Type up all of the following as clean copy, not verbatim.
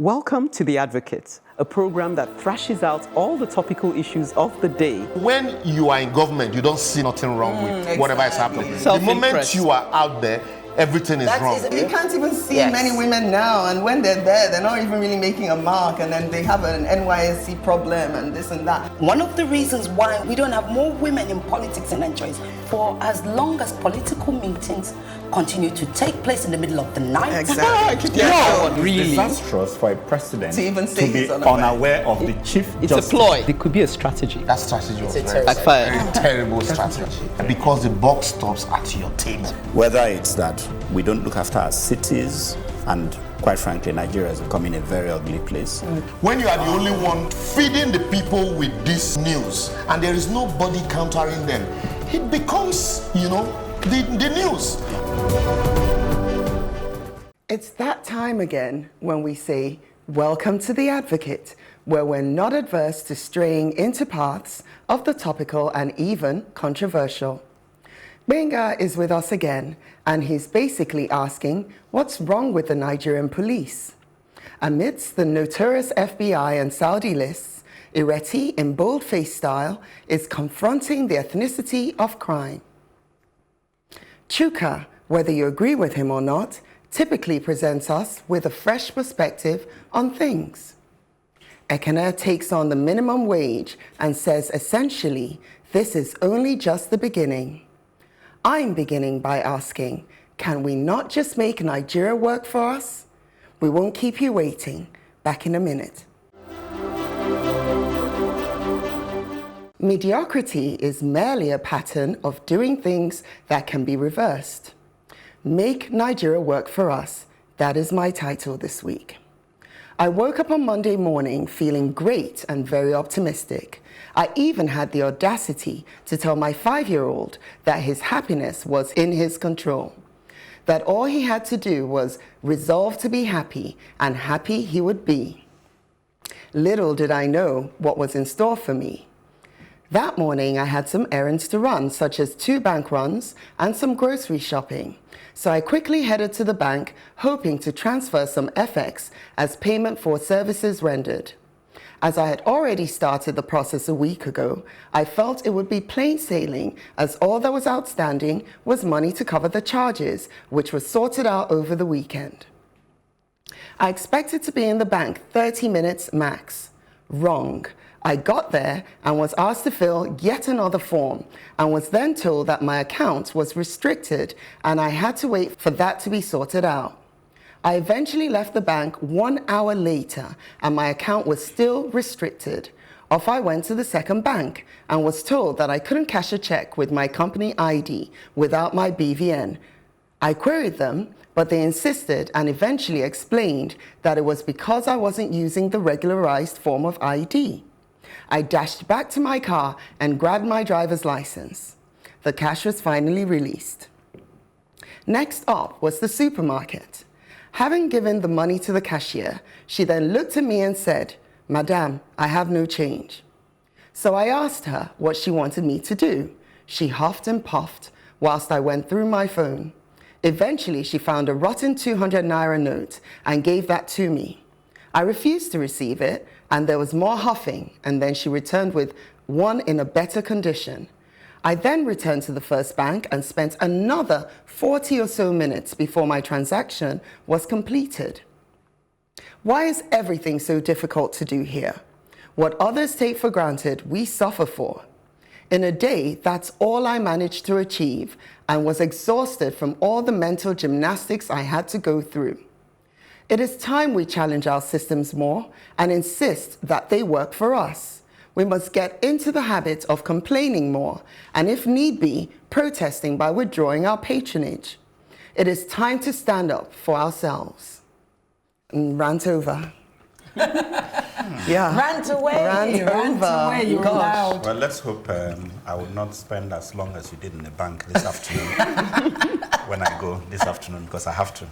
Welcome to The Advocate, a program that thrashes out all the topical issues of the day. When you are in government, you don't see nothing wrong with whatever is happening. The moment you are out there, everything is wrong. You can't even see many women now, and when they're there, they're not even really making a mark, and then they have an NYSC problem and this and that. One of the reasons why we don't have more women in politics in Nigeria is for as long as political meetings continue to take place in the middle of the night. Exactly. Really disastrous for a president to even say be unaware of the chief It's justice. a ploy. It could be a strategy. That strategy was very terrible strategy. Because the buck stops at your table. Whether it's that we don't look after our cities, and quite frankly, Nigeria is becoming a very ugly place. When you are the only one feeding the people with this news, and there is nobody countering them, it becomes, the news. It's that time again when we say, welcome to The Advocate, where we're not adverse to straying into paths of the topical and even controversial. Benga is with us again, and he's basically asking what's wrong with the Nigerian police. Amidst the notorious FBI and Saudi lists, Ireti, in bold-faced style, is confronting the ethnicity of crime. Chuka, whether you agree with him or not, typically presents us with a fresh perspective on things. Ekene takes on the minimum wage and says essentially, this is only just the beginning. I'm beginning by asking, can we not just make Nigeria work for us? We won't keep you waiting. Back in a minute. Mediocrity is merely a pattern of doing things that can be reversed. Make Nigeria work for us. That is my title this week. I woke up on Monday morning feeling great and very optimistic. I even had the audacity to tell my 5-year-old that his happiness was in his control, that all he had to do was resolve to be happy, and happy he would be. Little did I know what was in store for me. That morning, I had some errands to run, such as 2 bank runs and some grocery shopping. So I quickly headed to the bank, hoping to transfer some FX as payment for services rendered. As I had already started the process a week ago, I felt it would be plain sailing, as all that was outstanding was money to cover the charges, which was sorted out over the weekend. I expected to be in the bank 30 minutes max. Wrong. I got there and was asked to fill yet another form, and was then told that my account was restricted and I had to wait for that to be sorted out. I eventually left the bank 1 hour later and my account was still restricted. Off I went to the second bank and was told that I couldn't cash a check with my company ID without my BVN. I queried them, but they insisted and eventually explained that it was because I wasn't using the regularized form of ID. I dashed back to my car and grabbed my driver's license. The cash was finally released. Next up was the supermarket. Having given the money to the cashier, she then looked at me and said, "Madame, I have no change." So I asked her what she wanted me to do. She huffed and puffed whilst I went through my phone. Eventually, she found a rotten 200 naira note and gave that to me. I refused to receive it, and there was more huffing, and then she returned with one in a better condition. I then returned to the first bank and spent another 40 or so minutes before my transaction was completed. Why is everything so difficult to do here? What others take for granted, we suffer for. In a day, that's all I managed to achieve, and was exhausted from all the mental gymnastics I had to go through. It is time we challenge our systems more and insist that they work for us. We must get into the habit of complaining more, and if need be, protesting by withdrawing our patronage. It is time to stand up for ourselves. Rant over. Rant away. Rant over. You're loud. Well, let's hope I will not spend as long as you did in the bank this afternoon when I go this afternoon, because I have to.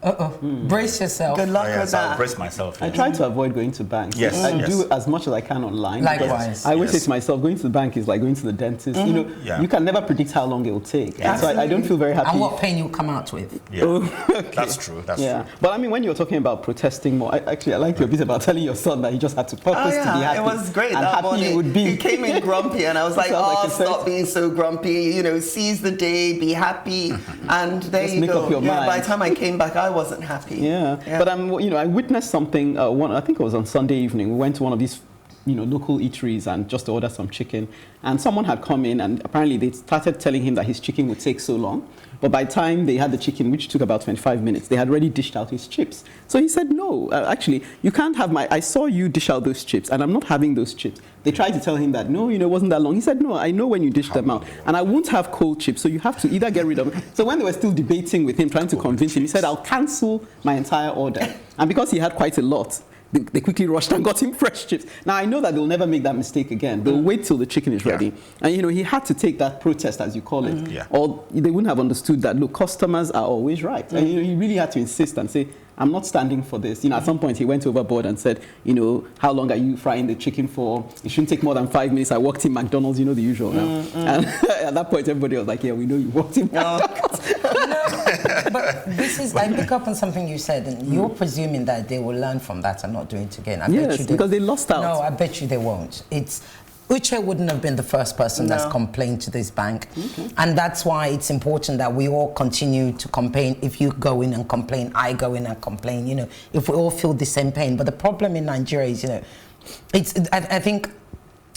Brace yourself. Good luck Yes, with I'll that. brace myself. I try to avoid going to banks. Yes, I yes. do as much as I can online. Likewise. because I always say to myself, going to the bank is like going to the dentist. You know, Yeah. you can never predict how long it will take. Yeah. So I don't feel very happy. And what pain you'll come out with. Yeah. Okay. That's true. That's Yeah, true. but I mean, when you're talking about protesting more, I like your bit about telling your son that he just had to purpose to be happy. It was great and that happy morning. he would be. He came in grumpy, and I was like, Sounds like a stop sense. being so grumpy. You know, seize the day, be happy, and there Just you make go. up your By mind. the time I came back, I wasn't happy. Yeah. But I witnessed something. I think it was on Sunday evening. We went to one of these, local eateries and just to order some chicken. And someone had come in, and apparently they started telling him that his chicken would take so long. But by the time they had the chicken, which took about 25 minutes, they had already dished out his chips. So he said, no, actually, you can't have I saw you dish out those chips, and I'm not having those chips. They tried to tell him that, no, it wasn't that long. He said, no, I know when you dish them out, and I won't have cold chips, so you have to either get rid of it. So when they were still debating with him, trying to convince him, he said, I'll cancel my entire order. And because he had quite a lot, they quickly rushed and got him fresh chips. Now, I know that they'll never make that mistake again. They'll wait till the chicken is ready. And, he had to take that protest, as you call it. Yeah. Or they wouldn't have understood that, look, customers are always right. And, he really had to insist and say, I'm not standing for this. At some point, he went overboard and said, how long are you frying the chicken for? It shouldn't take more than 5 minutes. I worked in McDonald's, the usual. And at that point, everybody was like, yeah, we know you worked in McDonald's. But I pick up on something you said, and you're presuming that they will learn from that and not do it again. Yes, because they lost out. No, I bet you they won't. UCHE wouldn't have been the first person that's complained to this bank. Okay. And that's why it's important that we all continue to complain. If you go in and complain, I go in and complain, if we all feel the same pain. But the problem in Nigeria is, I think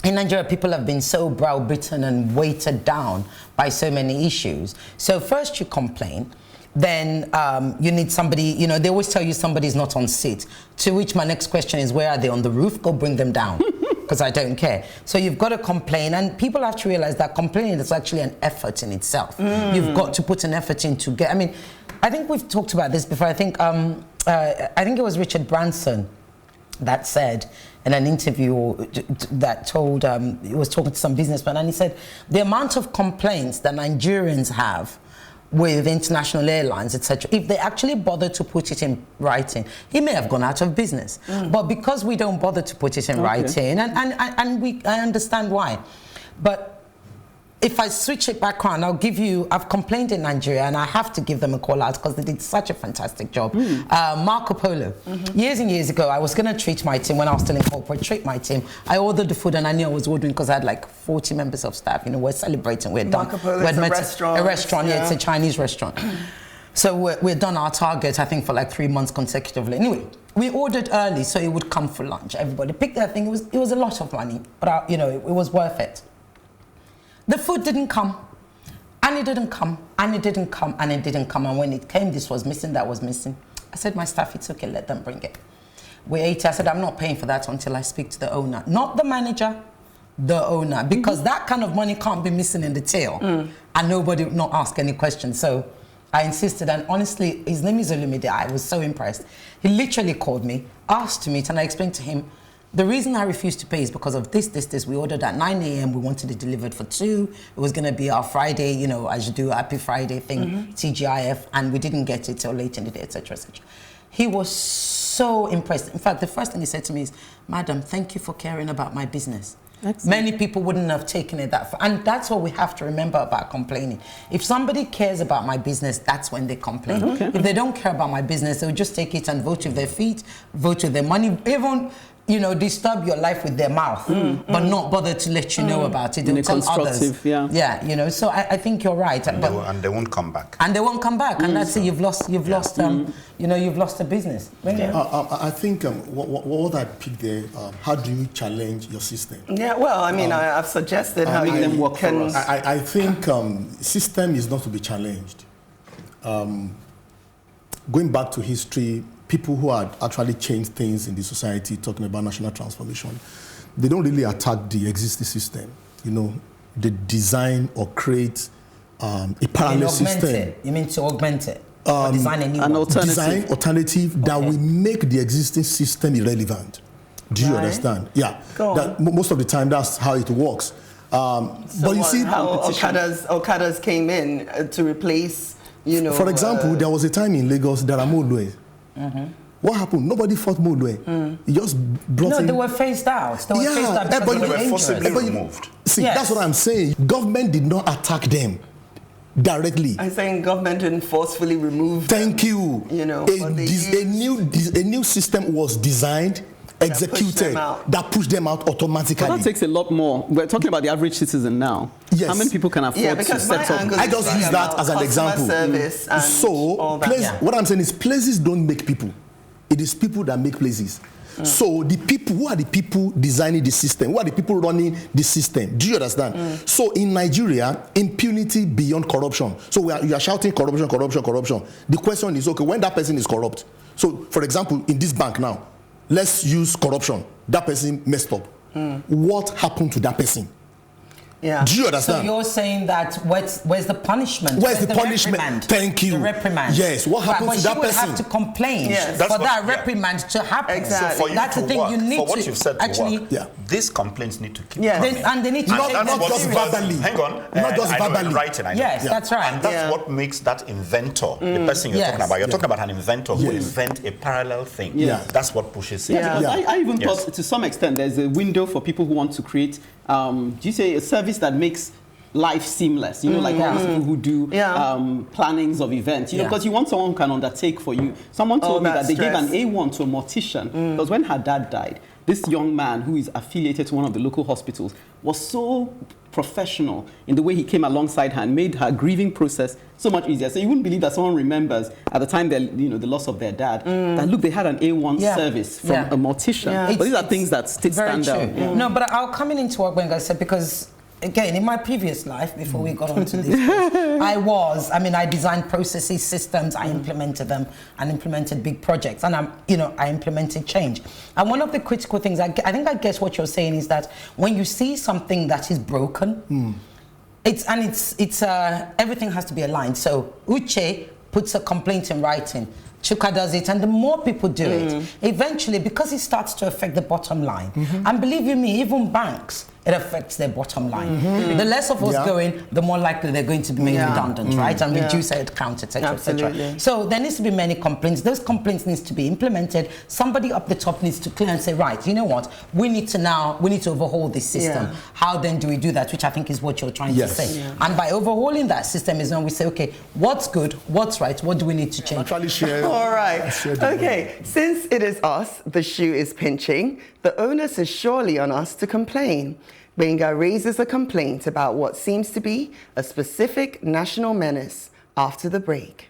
in Nigeria, people have been so browbeaten and weighted down by so many issues. So first you complain, then you need somebody, they always tell you somebody's not on seat. To which my next question is, where are they? On the roof? Go bring them down. Because I don't care. So you've got to complain, and people have to realize that complaining is actually an effort in itself. You've got to put an effort in to get. I think we've talked about this before. I think it was Richard Branson that said in an interview that told he was talking to some businessman, and he said the amount of complaints that Nigerians have with international airlines, etc. If they actually bother to put it in writing, he may have gone out of business. But because we don't bother to put it in writing, and I understand why. But if I switch it back around, I've complained in Nigeria, and I have to give them a call out because they did such a fantastic job. Marco Polo. Years and years ago, I was going to treat my team when I was still in corporate, I ordered the food, and I knew I was ordering because I had like 40 members of staff. We're celebrating, we're done. Marco Polo is a restaurant. A restaurant, it's a Chinese restaurant. So we're done our target, I think, for like 3 months consecutively. Anyway, we ordered early so it would come for lunch. Everybody picked their thing. It was a lot of money, but it was worth it. The food didn't come, and it didn't come, and it didn't come, and it didn't come. And when it came, this was missing, that was missing. I said, my staff, it's okay, let them bring it. We ate. I said, I'm not paying for that until I speak to the owner. Not the manager, the owner. Because that kind of money can't be missing in the till. And nobody would not ask any questions. So I insisted, and honestly, his name is Olumide. I was so impressed. He literally called me, asked to meet, and I explained to him, the reason I refused to pay is because of this. We ordered at 9 a.m. We wanted it delivered for 2. It was going to be our Friday, as you do, Happy Friday thing, TGIF, and we didn't get it till late in the day, etc., etc. He was so impressed. In fact, the first thing he said to me is, Madam, thank you for caring about my business. Excellent. Many people wouldn't have taken it that far. And that's what we have to remember about complaining. If somebody cares about my business, that's when they complain. If they don't care about my business, they'll just take it and vote with their feet, vote with their money, even disturb your life with their mouth, but not bother to let you know about it. They'll tell others. So I think you're right. And they won't come back. And they won't come back, and that's it. You've lost a business. I think what I picked there, how do you challenge your system? Yeah, well, I've suggested how make you them work can. for us. I think system is not to be challenged. Going back to history, people who had actually changed things in the society, talking about national transformation, they don't really attack the existing system. They design or create a parallel system. You mean to augment it? Or design a new one? Design alternative that will make the existing system irrelevant. Do you understand? Yeah. Most of the time, that's how it works. But you see, how Okadas came in to replace you know. For example, there was a time in Lagos there are Molue. What happened? Nobody fought Molue. He just brought in. No, they were phased out. They were phased out because They they were forcibly removed. See, that's what I'm saying. Government did not attack them directly. I'm saying government didn't forcefully remove Thank you. You know, a new system was designed, executed, that pushed them out automatically. But that takes a lot more. We're talking about the average citizen now. Yes. How many people can afford to set up? I just use that as an example. Service and all that. What I'm saying is places don't make people. It is people that make places. So the people, who are the people designing the system? Who are the people running the system? Do you understand? So in Nigeria, impunity beyond corruption. So you are shouting corruption, corruption, corruption. The question is, okay, when that person is corrupt. So for example, in this bank now, let's use corruption. That person messed up. What happened to that person? Yeah. Do you understand? So you're saying that where's the punishment? Where's the punishment? Reprimand? Thank you. The reprimand. Yes. What happened to that person? But she would have to complain for that reprimand to happen. Exactly. So for you That's to the thing. work, You need for what to you've said to actually. work, these complaints need to keep Yeah. coming. And they need to Not take them just seriously. verbally. Hang on. Not just I know, verbally. in writing, I know. Yes, that's right. And that's what makes that inventor, the person you're talking about. You're talking about an inventor who will invent a parallel thing. That's what pushes it. Yeah, because I even thought to some extent there's a window for people who want to create, do you say, a service that makes life seamless, you know, like all these people who do plannings of events, you know, because you want someone who can undertake for you. Someone told me that they gave an A1 to a mortician because when her dad died, this young man who is affiliated to one of the local hospitals was so professional in the way he came alongside her and made her grieving process so much easier. So you wouldn't believe that someone remembers at the time, the loss of their dad, that look, they had an A1 service from a mortician. But these are things that stand out. No, but I'll come into what Gbenga said because, again, in my previous life, before we got onto this, I designed processes, systems, I implemented them and implemented big projects, and I implemented change. And one of the critical things, I guess what you're saying is that when you see something that is broken, everything has to be aligned. So UCHE puts a complaint in writing. Chuka does it, and the more people do it, eventually, because it starts to affect the bottom line, and believe you me, even banks, it affects their bottom line. The less of us going, the more likely they're going to be made redundant, right? And reduce head count, etc., etc. So there needs to be many complaints. Those complaints needs to be implemented. Somebody up the top needs to clear and say, right, you know what? We need to overhaul this system. How then do we do that? Which I think is what you're trying to say. And by overhauling that system is when we say, okay, what's good, what's right, what do we need to change? Actually share. All right. Okay. Since it is us, the shoe is pinching. The onus is surely on us to complain. Gbenga raises a complaint about what seems to be a specific national menace after the break.